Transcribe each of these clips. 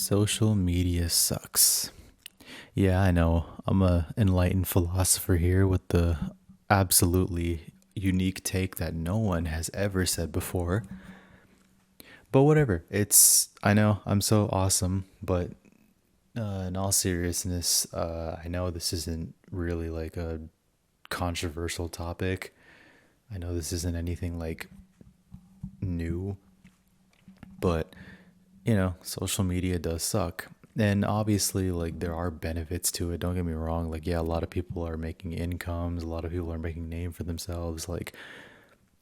Social media sucks. Yeah, I know. I'm a enlightened philosopher here with the absolutely unique take that no one has ever said before. But whatever. I know I'm so awesome, but in all seriousness, I know this isn't really like a controversial topic. I know this isn't anything like new, but social media does suck. And obviously, like, there are benefits to it. Don't get me wrong. Like, yeah, a lot of people are making incomes, a lot of people are making name for themselves. Like,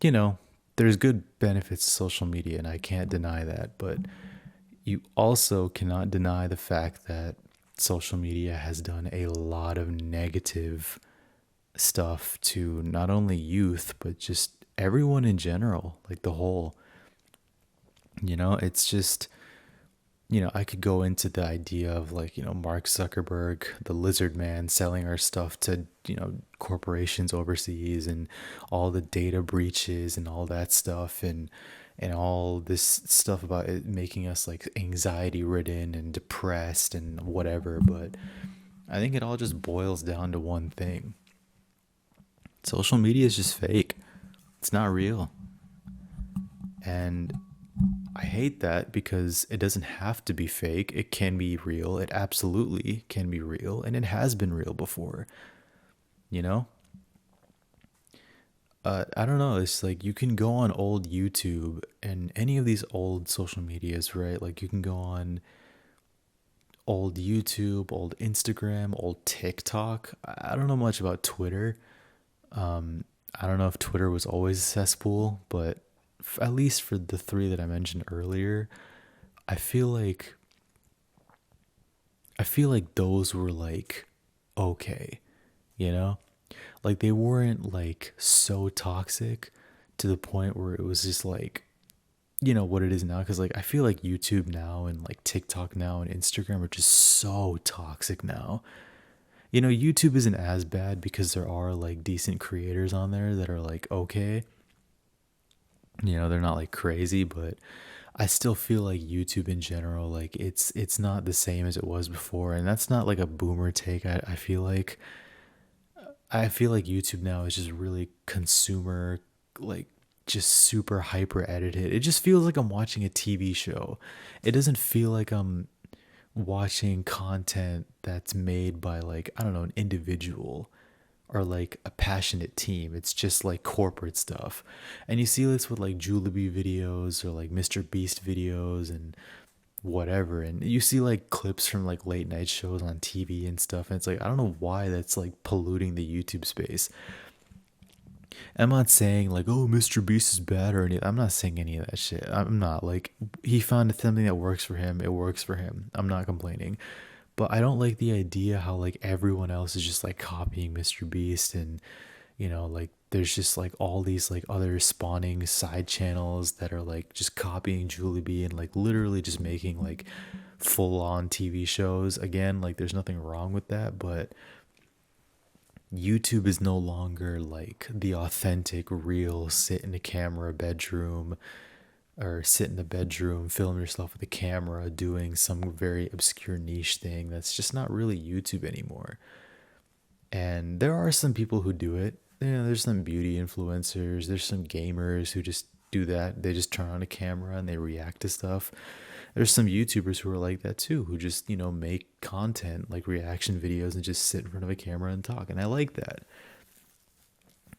you know, there's good benefits to social media, and I can't deny that. But you also cannot deny the fact that social media has done a lot of negative stuff to not only youth, but just everyone in general, like the whole. It's just I could go into the idea of like, Mark Zuckerberg, the lizard man, selling our stuff to, corporations overseas and all the data breaches and all that stuff and all this stuff about it making us like anxiety ridden and depressed and whatever. But I think it all just boils down to one thing. Social media is just fake. It's not real. And I hate that because it doesn't have to be fake. It can be real. It absolutely can be real. And it has been real before, you know? I don't know. It's like you can go on old YouTube and any of these old social medias, right? Like you can go on old YouTube, old Instagram, old TikTok. I don't know much about Twitter. I don't know if Twitter was always a cesspool, but at least for the three that I mentioned earlier, I feel like I feel like those were like okay, you know? Like they weren't like so toxic to the point where it was just like what it is now, cuz like I feel like YouTube now and like TikTok now and Instagram are just so toxic now. YouTube isn't as bad because there are like decent creators on there that are like okay. They're not like crazy, but I still feel like YouTube in general, like it's not the same as it was before, and that's not like a boomer take. I feel like YouTube now is just really consumer, like just super hyper edited. It just feels like I'm watching a TV show. It doesn't feel like I'm watching content that's made by like I don't know an individual or like a passionate team. It's just like corporate stuff. And you see this with like Jollibee videos or like Mr. Beast videos and whatever. And you see like clips from like late night shows on TV and stuff. And it's like, I don't know why that's like polluting the YouTube space. I'm not saying like, oh, Mr. Beast is bad or anything. I'm not saying any of that shit. I'm not like, he found something that works for him. It works for him. I'm not complaining. But I don't like the idea how like everyone else is just like copying Mr. Beast and like there's just like all these like other spawning side channels that are like just copying Jollibee and like literally just making like full on TV shows. Again, like there's nothing wrong with that, but YouTube is no longer like the authentic, real sit in a camera bedroom or sit in the bedroom, film yourself with a camera doing some very obscure niche thing. That's just not really YouTube anymore. And there are some people who do it. There's some beauty influencers, there's some gamers who just do that. They just turn on a camera and they react to stuff. There's some YouTubers who are like that too, who just, make content like reaction videos and just sit in front of a camera and talk. And I like that.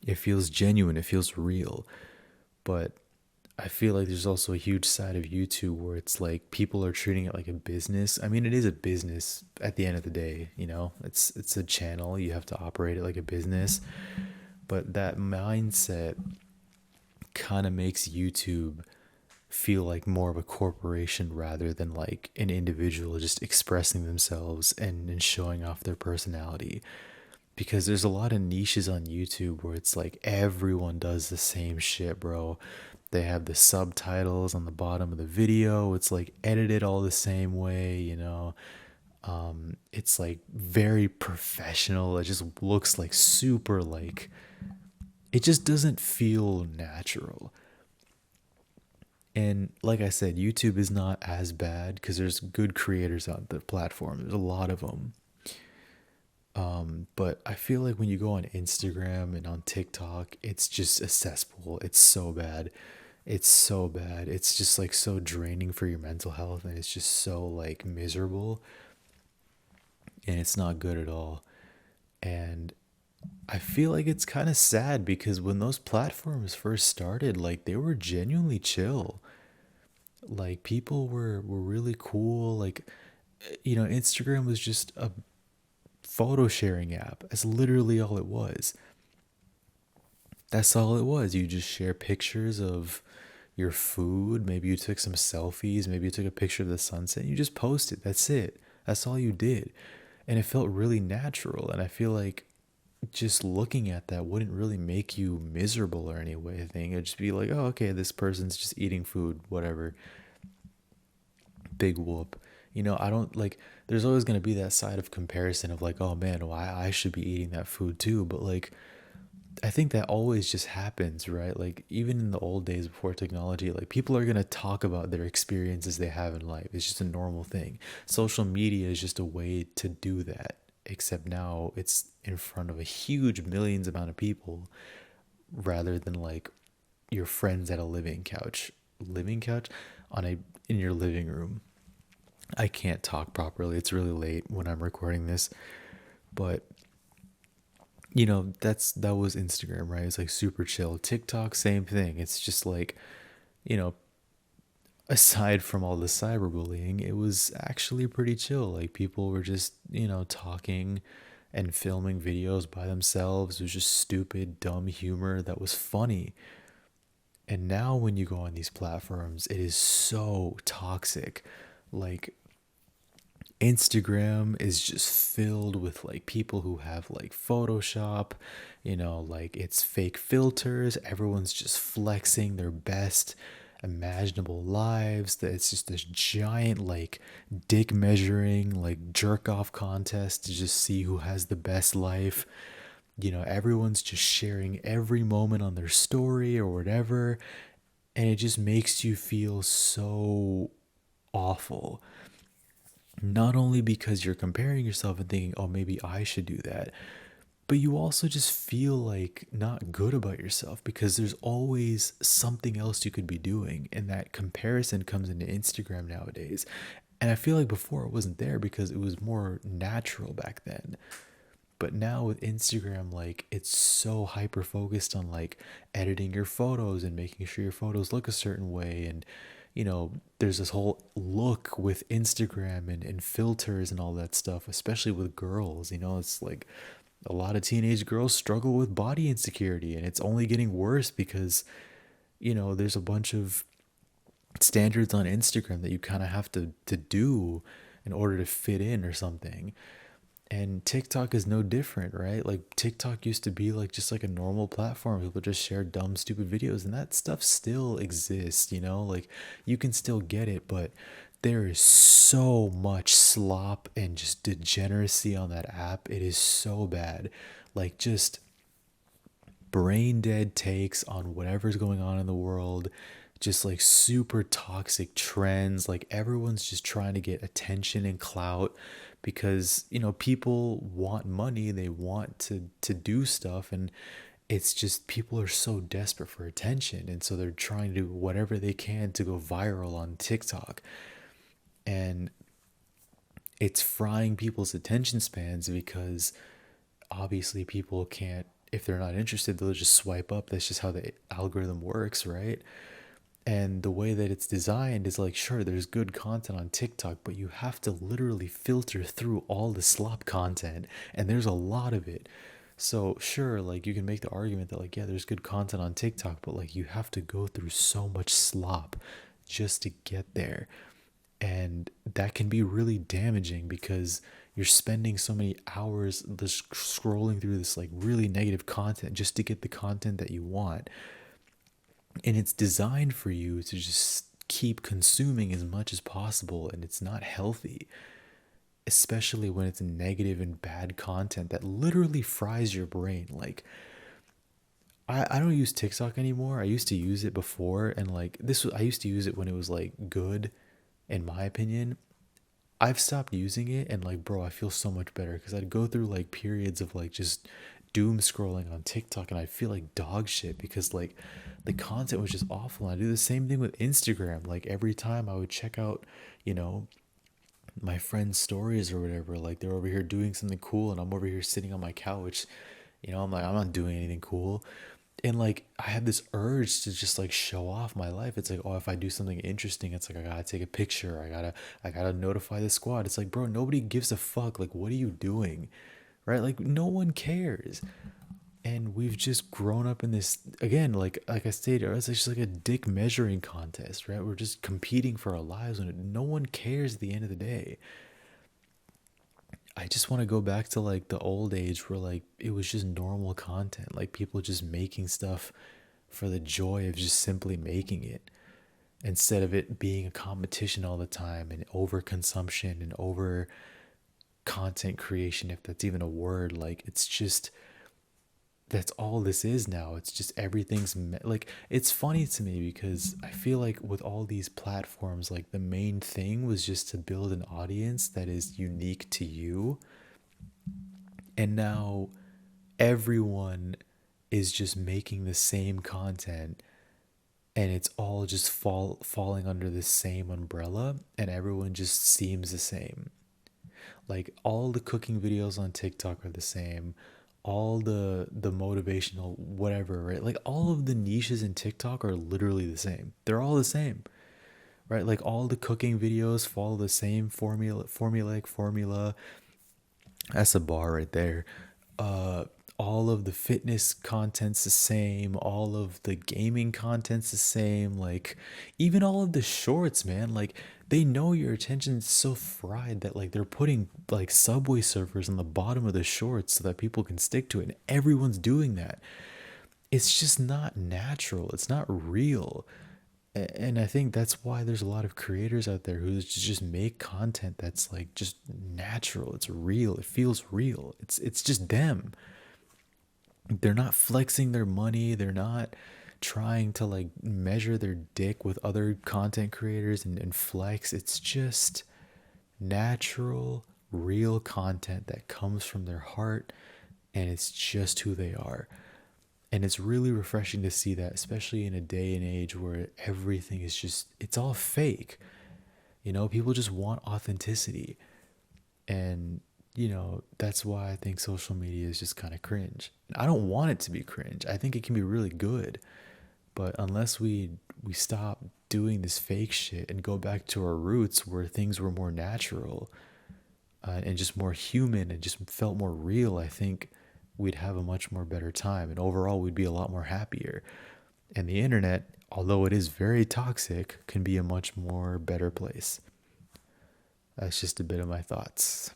It feels genuine, it feels real. But I feel like there's also a huge side of YouTube where it's like people are treating it like a business. I mean, it is a business at the end of the day, It's a channel. You have to operate it like a business. But that mindset kind of makes YouTube feel like more of a corporation rather than like an individual just expressing themselves and showing off their personality. Because there's a lot of niches on YouTube where it's like everyone does the same shit, bro. They have the subtitles on the bottom of the video. It's like edited all the same way. It's like very professional. It just looks like super like it just doesn't feel natural. And like I said, YouTube is not as bad because there's good creators on the platform. There's a lot of them. But I feel like when you go on Instagram and on TikTok, it's just a cesspool. It's so bad. It's so bad. It's just like so draining for your mental health, and it's just so like miserable, and it's not good at all. And I feel like it's kind of sad because when those platforms first started, like they were genuinely chill. Like people were really cool. Like Instagram was just a photo sharing app. That's literally all it was. That's all it was. You just share pictures of your food. Maybe you took some selfies. Maybe you took a picture of the sunset. And you just post it. That's it. That's all you did. And it felt really natural. And I feel like just looking at that wouldn't really make you miserable or any way. I think it'd just be like, oh, okay, this person's just eating food, whatever. Big whoop. I don't like, there's always going to be that side of comparison of like, oh man, why I should be eating that food too. But like, I think that always just happens, right? Like even in the old days before technology, like people are going to talk about their experiences they have in life. It's just a normal thing. Social media is just a way to do that, except now it's in front of a huge millions amount of people rather than like your friends at a living couch on a in your living room. I can't talk properly. It's really late when I'm recording this, but that was Instagram, right? It's like super chill. TikTok, same thing. It's just like, you know, aside from all the cyberbullying, it was actually pretty chill. Like people were just, talking and filming videos by themselves. It was just stupid, dumb humor that was funny. And now when you go on these platforms, it is so toxic. Like Instagram is just filled with like people who have like Photoshop, like it's fake filters. Everyone's just flexing their best imaginable lives. That it's just this giant like dick measuring, like jerk off contest to just see who has the best life. Everyone's just sharing every moment on their story or whatever. And it just makes you feel so awful, not only because you're comparing yourself and thinking, oh, maybe I should do that, but you also just feel like not good about yourself because there's always something else you could be doing. And that comparison comes into Instagram nowadays. And I feel like before it wasn't there because it was more natural back then. But now with Instagram, like it's so hyper focused on like editing your photos and making sure your photos look a certain way. And, there's this whole look with Instagram and filters and all that stuff, especially with girls. It's like a lot of teenage girls struggle with body insecurity, and it's only getting worse because, there's a bunch of standards on Instagram that you kind of have to do in order to fit in or something. And TikTok is no different, right? Like TikTok used to be like just like a normal platform. People just share dumb, stupid videos, and that stuff still exists, Like you can still get it, but there is so much slop and just degeneracy on that app. It is so bad. Like just brain dead takes on whatever's going on in the world, just like super toxic trends. Like everyone's just trying to get attention and clout because people want money, they want to do stuff, and it's just people are so desperate for attention, and so they're trying to do whatever they can to go viral on TikTok. And it's frying people's attention spans because obviously people can't, if they're not interested, they'll just swipe up. That's just how the algorithm works, right? And the way that it's designed is like, sure, there's good content on TikTok, but you have to literally filter through all the slop content, and there's a lot of it. So sure, like you can make the argument that like, yeah, there's good content on TikTok, but like you have to go through so much slop just to get there. And that can be really damaging because you're spending so many hours just scrolling through this like really negative content just to get the content that you want. And it's designed for you to just keep consuming as much as possible, and it's not healthy, especially when it's negative and bad content that literally fries your brain. Like I don't use TikTok anymore. I used to use it before, and like this was I used to use it when it was like good, in my opinion. I've stopped using it, and like, bro, I feel so much better because I'd go through like periods of like just doom scrolling on TikTok, and I feel like dog shit because like the content was just awful. And I do the same thing with Instagram. Like every time I would check out, you know, my friends' stories or whatever, like they're over here doing something cool, and I'm over here sitting on my couch. I'm like, I'm not doing anything cool. And like I had this urge to just like show off my life. It's like, oh, if I do something interesting, it's like I gotta take a picture. I gotta notify the squad. It's like, bro, nobody gives a fuck. Like, what are you doing? Right? Like no one cares. And we've just grown up in this again, like I stated, it's just like a dick measuring contest, right? We're just competing for our lives and no one cares at the end of the day. I just want to go back to like the old age where like it was just normal content, like people just making stuff for the joy of just simply making it instead of it being a competition all the time and overconsumption and over content creation, if that's even a word. Like it's just that's all this is now. It's just like it's funny to me because I feel like with all these platforms, like the main thing was just to build an audience that is unique to you. And now everyone is just making the same content, and it's all just falling under the same umbrella, and everyone just seems the same. Like all the cooking videos on TikTok are the same. All the motivational whatever, right? Like all of the niches in TikTok are literally the same. They're all the same, right? Like all the cooking videos follow the same formulaic formula. That's a bar right there. Uh, all of the fitness content's the same. All of the gaming content's the same. Like, even all of the shorts, man. Like, they know your attention's so fried that like they're putting like Subway surfers on the bottom of the shorts so that people can stick to it. And everyone's doing that. It's just not natural. It's not real. And I think that's why there's a lot of creators out there who just make content that's like just natural. It's real. It feels real. It's just them. They're not flexing their money. They're not trying to like measure their dick with other content creators and flex. It's just natural, real content that comes from their heart, and it's just who they are. And it's really refreshing to see that, especially in a day and age where everything is just, it's all fake. People just want authenticity. And, that's why I think social media is just kind of cringe. And I don't want it to be cringe. I think it can be really good. But unless we stop doing this fake shit and go back to our roots where things were more natural, and just more human and just felt more real, I think we'd have a much more better time. And overall, we'd be a lot more happier. And the internet, although it is very toxic, can be a much more better place. That's just a bit of my thoughts.